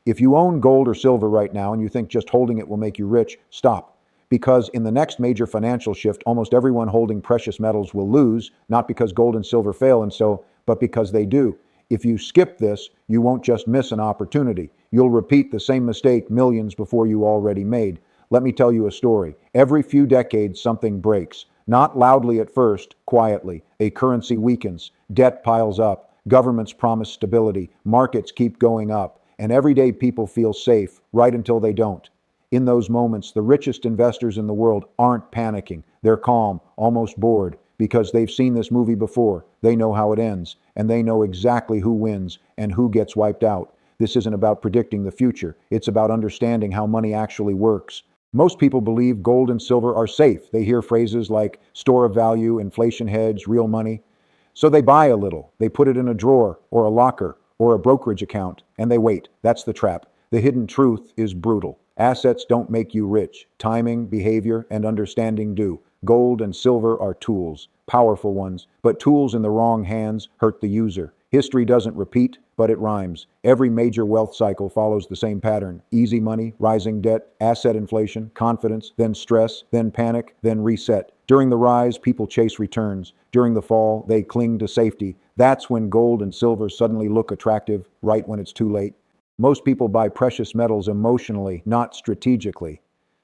If you own gold or silver right now and you think just holding it will make you rich, stop. Because in the next major financial shift, almost everyone holding precious metals will lose, not because gold and silver fail but because they do. If you skip this, you won't just miss an opportunity. You'll repeat the same mistake millions before you already made. Let me tell you a story. Every few decades, something breaks. Not loudly at first, quietly. A currency weakens, debt piles up, governments promise stability, markets keep going up, and everyday people feel safe right until they don't. In those moments, the richest investors in the world aren't panicking. They're calm, almost bored, because they've seen this movie before. They know how it ends, and they know exactly who wins and who gets wiped out. This isn't about predicting the future. It's about understanding how money actually works. Most people believe gold and silver are safe. They hear phrases like store of value, inflation hedge, real money. So they buy a little. They put it in a drawer or a locker or a brokerage account, and they wait. That's the trap. The hidden truth is brutal. Assets don't make you rich. Timing, behavior, and understanding do. Gold and silver are tools, powerful ones, but tools in the wrong hands hurt the user. History doesn't repeat, but it rhymes. Every major wealth cycle follows the same pattern. Easy money, rising debt, asset inflation, confidence, then stress, then panic, then reset. During the rise, people chase returns. During the fall, they cling to safety. That's when gold and silver suddenly look attractive, right when it's too late. Most people buy precious metals emotionally, not strategically.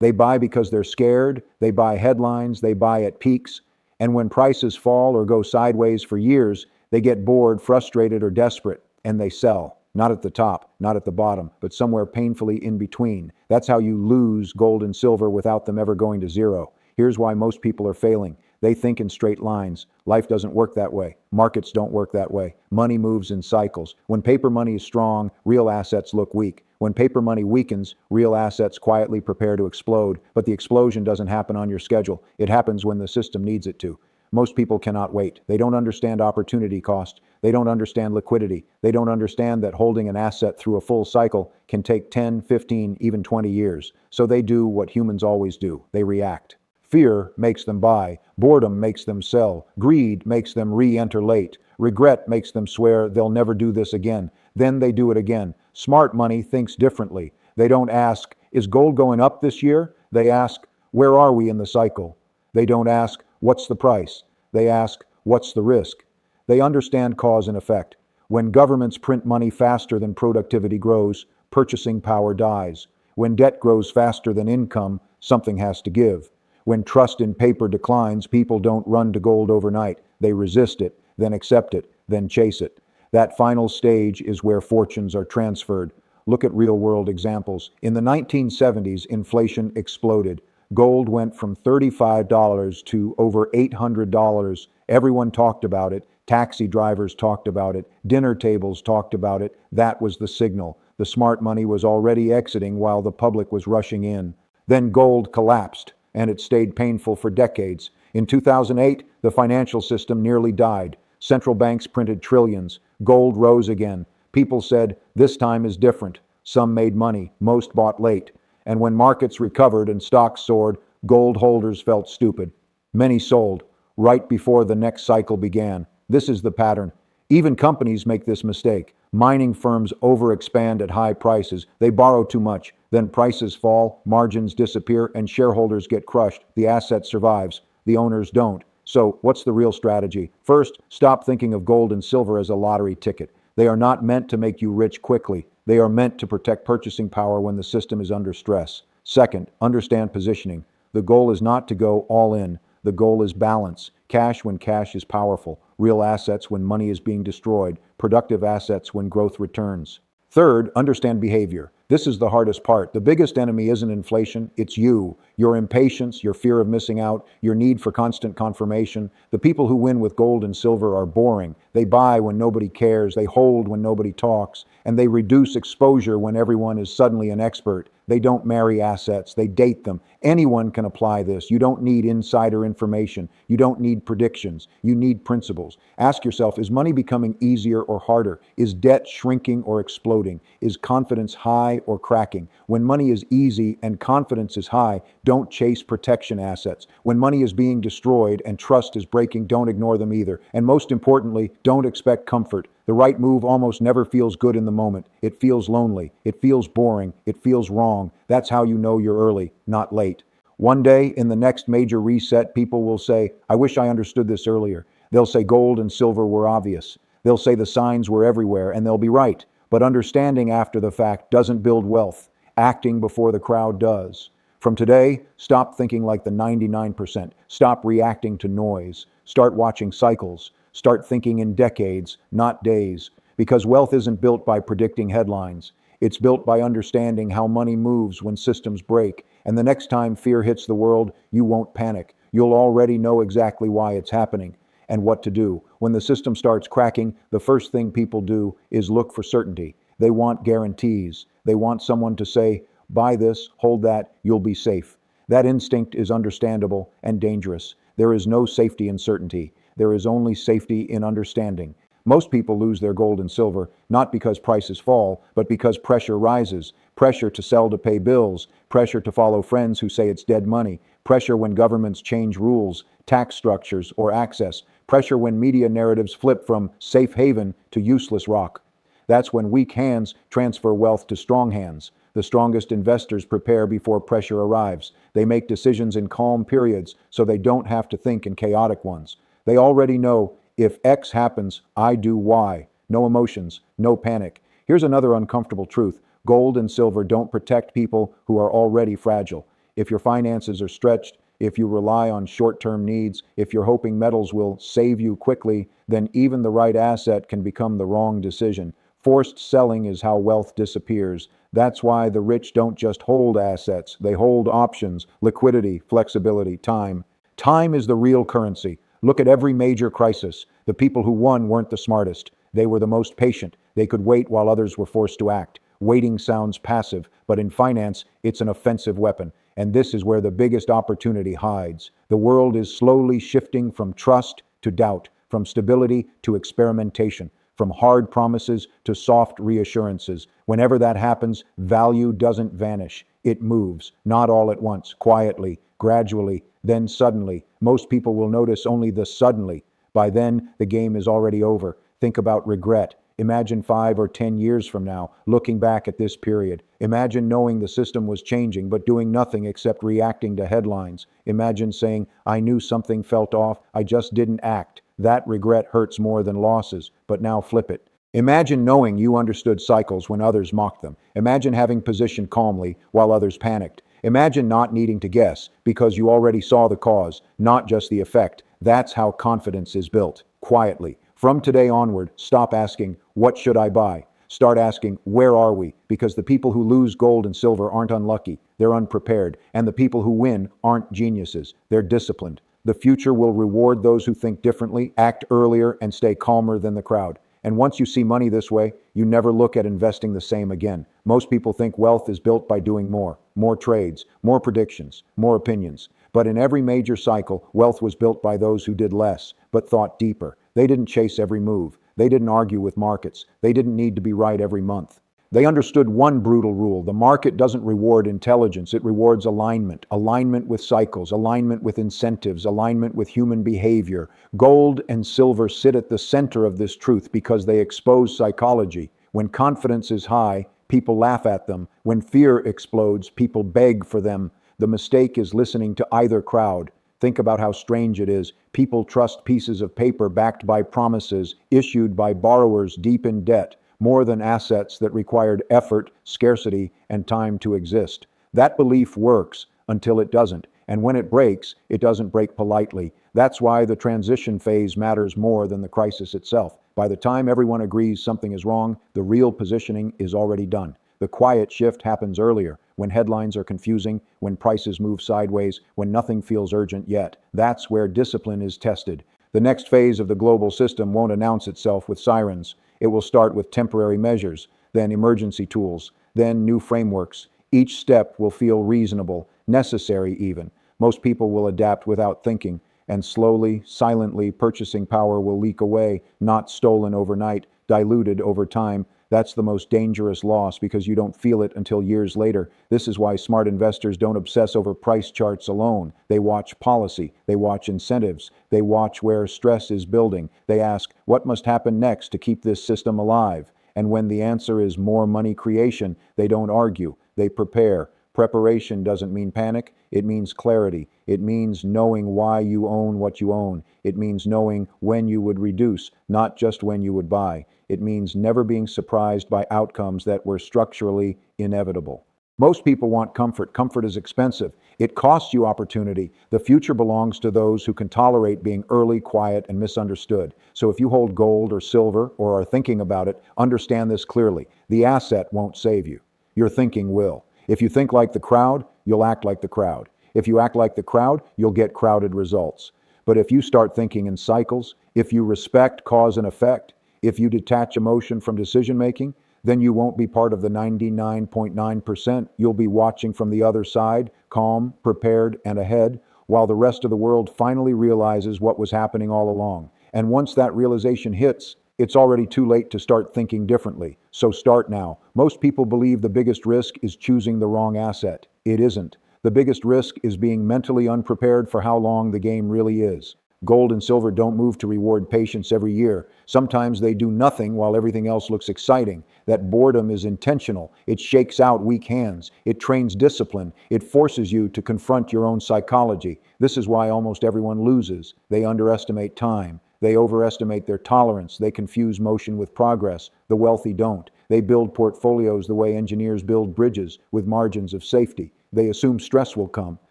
They buy because they're scared, they buy headlines, they buy at peaks, and when prices fall or go sideways for years, they get bored, frustrated, or desperate, and they sell. Not at the top, not at the bottom, but somewhere painfully in between. That's how you lose gold and silver without them ever going to zero. Here's why most people are failing. They think in straight lines. Life doesn't work that way. Markets don't work that way. Money moves in cycles. When paper money is strong, real assets look weak. When paper money weakens, real assets quietly prepare to explode, but the explosion doesn't happen on your schedule. It happens when the system needs it to. Most people cannot wait. They don't understand opportunity cost. They don't understand liquidity. They don't understand that holding an asset through a full cycle can take 10, 15, even 20 years. So they do what humans always do. They react. Fear makes them buy. Boredom makes them sell. Greed makes them re-enter late. Regret makes them swear they'll never do this again. Then they do it again. Smart money thinks differently. They don't ask, is gold going up this year? They ask, where are we in the cycle? They don't ask, what's the price? They ask, what's the risk? They understand cause and effect. When governments print money faster than productivity grows, purchasing power dies. When debt grows faster than income, something has to give. When trust in paper declines, people don't run to gold overnight. They resist it, then accept it, then chase it. That final stage is where fortunes are transferred. Look at real-world examples. In the 1970s, inflation exploded. Gold went from $35 to over $800. Everyone talked about it. Taxi drivers talked about it. Dinner tables talked about it. That was the signal. The smart money was already exiting while the public was rushing in. Then gold collapsed, and it stayed painful for decades. In 2008, the financial system nearly died. Central banks printed trillions. Gold rose again. People said, this time is different. Some made money. Most bought late. And when markets recovered and stocks soared, gold holders felt stupid. Many sold right before the next cycle began. This is the pattern. Even companies make this mistake. Mining firms overexpand at high prices. They borrow too much. Then prices fall, margins disappear, and shareholders get crushed. The asset survives. The owners don't. So, what's the real strategy? First, stop thinking of gold and silver as a lottery ticket. They are not meant to make you rich quickly. They are meant to protect purchasing power when the system is under stress. Second, understand positioning. The goal is not to go all in. The goal is balance. Cash when cash is powerful. Real assets when money is being destroyed. Productive assets when growth returns. Third, understand behavior. This is the hardest part. The biggest enemy isn't inflation, it's you. Your impatience, your fear of missing out, your need for constant confirmation. The people who win with gold and silver are boring. They buy when nobody cares, they hold when nobody talks, and they reduce exposure when everyone is suddenly an expert. They don't marry assets, they date them. Anyone can apply this. You don't need insider information. You don't need predictions. You need principles. Ask yourself, is money becoming easier or harder? Is debt shrinking or exploding? Is confidence high or cracking? When money is easy and confidence is high, don't chase protection assets. When money is being destroyed and trust is breaking, don't ignore them either. And most importantly, don't expect comfort. The The right move almost never feels good in the moment. It feels lonely. It feels boring. It feels wrong. That's how you know you're early, not late. One day, in the next major reset, people will say, I wish I understood this earlier. They'll say gold and silver were obvious. They'll say the signs were everywhere, and they'll be right. But understanding after the fact doesn't build wealth. Acting before the crowd does. From today, stop thinking like the 99%. Stop reacting to noise. Start watching cycles. Start thinking in decades, not days. Because wealth isn't built by predicting headlines. It's built by understanding how money moves when systems break. And the next time fear hits the world, you won't panic. You'll already know exactly why it's happening and what to do. When the system starts cracking, the first thing people do is look for certainty. They want guarantees. They want someone to say, buy this, hold that, you'll be safe. That instinct is understandable and dangerous. There is no safety in certainty. There is only safety in understanding. Most people lose their gold and silver, not because prices fall, but because pressure rises. Pressure to sell to pay bills. Pressure to follow friends who say it's dead money. Pressure when governments change rules, tax structures, or access. Pressure when media narratives flip from safe haven to useless rock. That's when weak hands transfer wealth to strong hands. The strongest investors prepare before pressure arrives. They make decisions in calm periods so they don't have to think in chaotic ones. They already know, if X happens, I do Y. No emotions, no panic. Here's another uncomfortable truth. Gold and silver don't protect people who are already fragile. If your finances are stretched, if you rely on short-term needs, if you're hoping metals will save you quickly, then even the right asset can become the wrong decision. Forced selling is how wealth disappears. That's why the rich don't just hold assets. They hold options, liquidity, flexibility, time. Time is the real currency. Look at every major crisis. The people who won weren't the smartest. They were the most patient. They could wait while others were forced to act. Waiting sounds passive, but in finance, it's an offensive weapon. And this is where the biggest opportunity hides. The world is slowly shifting from trust to doubt, from stability to experimentation, from hard promises to soft reassurances. Whenever that happens, value doesn't vanish. It moves, not all at once, quietly, gradually, then suddenly. Most people will notice only the suddenly. By then, the game is already over. Think about regret. Imagine 5 or 10 years from now, looking back at this period. Imagine knowing the system was changing, but doing nothing except reacting to headlines. Imagine saying, I knew something felt off, I just didn't act. That regret hurts more than losses, but now flip it. Imagine knowing you understood cycles when others mocked them. Imagine having positioned calmly while others panicked. Imagine not needing to guess because you already saw the cause, not just the effect. That's how confidence is built, quietly. From today onward, stop asking, what should I buy? Start asking, where are we? Because the people who lose gold and silver aren't unlucky, they're unprepared. And the people who win aren't geniuses, they're disciplined. The future will reward those who think differently, act earlier, and stay calmer than the crowd. And once you see money this way, you never look at investing the same again. Most people think wealth is built by doing more trades, more predictions, more opinions. But in every major cycle, wealth was built by those who did less, but thought deeper. They didn't chase every move. They didn't argue with markets. They didn't need to be right every month. They understood one brutal rule. The market doesn't reward intelligence, it rewards alignment. Alignment with cycles, alignment with incentives, alignment with human behavior. Gold and silver sit at the center of this truth because they expose psychology. When confidence is high, people laugh at them. When fear explodes, people beg for them. The mistake is listening to either crowd. Think about how strange it is. People trust pieces of paper backed by promises, issued by borrowers deep in debt, more than assets that required effort, scarcity, and time to exist. That belief works until it doesn't. And when it breaks, it doesn't break politely. That's why the transition phase matters more than the crisis itself. By the time everyone agrees something is wrong, the real positioning is already done. The quiet shift happens earlier, when headlines are confusing, when prices move sideways, when nothing feels urgent yet. That's where discipline is tested. The next phase of the global system won't announce itself with sirens. It will start with temporary measures, then emergency tools, then new frameworks. Each step will feel reasonable, necessary even. Most people will adapt without thinking, and slowly, silently, purchasing power will leak away, not stolen overnight, diluted over time. That's the most dangerous loss because you don't feel it until years later. This is why smart investors don't obsess over price charts alone. They watch policy, they watch incentives, they watch where stress is building. They ask, what must happen next to keep this system alive? And when the answer is more money creation, they don't argue, they prepare. Preparation doesn't mean panic, it means clarity. It means knowing why you own what you own. It means knowing when you would reduce, not just when you would buy. It means never being surprised by outcomes that were structurally inevitable. Most people want comfort. Comfort is expensive. It costs you opportunity. The future belongs to those who can tolerate being early, quiet, and misunderstood. So if you hold gold or silver or are thinking about it, understand this clearly. The asset won't save you. Your thinking will. If you think like the crowd, you'll act like the crowd. If you act like the crowd, you'll get crowded results. But if you start thinking in cycles, if you respect cause and effect, if you detach emotion from decision making, then you won't be part of the 99.9%. You'll be watching from the other side, calm, prepared, and ahead, while the rest of the world finally realizes what was happening all along. And once that realization hits, it's already too late to start thinking differently. So start now. Most people believe the biggest risk is choosing the wrong asset. It isn't. The biggest risk is being mentally unprepared for how long the game really is. Gold and silver don't move to reward patience every year. Sometimes they do nothing while everything else looks exciting. That boredom is intentional. It shakes out weak hands. It trains discipline. It forces you to confront your own psychology. This is why almost everyone loses. They underestimate time. They overestimate their tolerance. They confuse motion with progress. The wealthy don't. They build portfolios the way engineers build bridges, with margins of safety. They assume stress will come.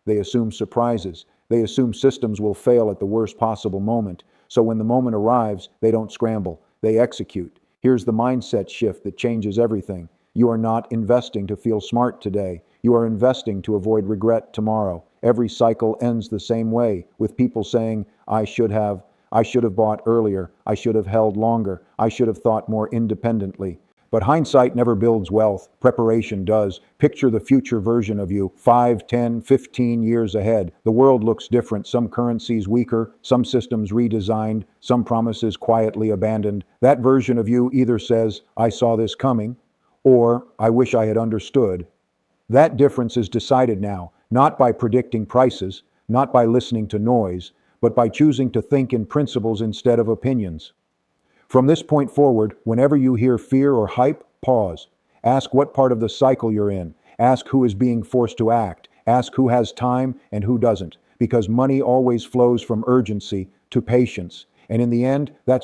They assume surprises. They assume systems will fail at the worst possible moment. So when the moment arrives, they don't scramble. They execute. Here's the mindset shift that changes everything. You are not investing to feel smart today. You are investing to avoid regret tomorrow. Every cycle ends the same way, with people saying, I should have bought earlier. I should have held longer. I should have thought more independently. But hindsight never builds wealth. Preparation does. Picture the future version of you, 5, 10, 15 years ahead. The world looks different. Some currencies weaker, some systems redesigned, some promises quietly abandoned. That version of you either says, I saw this coming, or I wish I had understood. That difference is decided now, not by predicting prices, not by listening to noise, but by choosing to think in principles instead of opinions. From this point forward, whenever you hear fear or hype, pause. Ask what part of the cycle you're in. Ask who is being forced to act. Ask who has time and who doesn't. Because money always flows from urgency to patience. And in the end, that's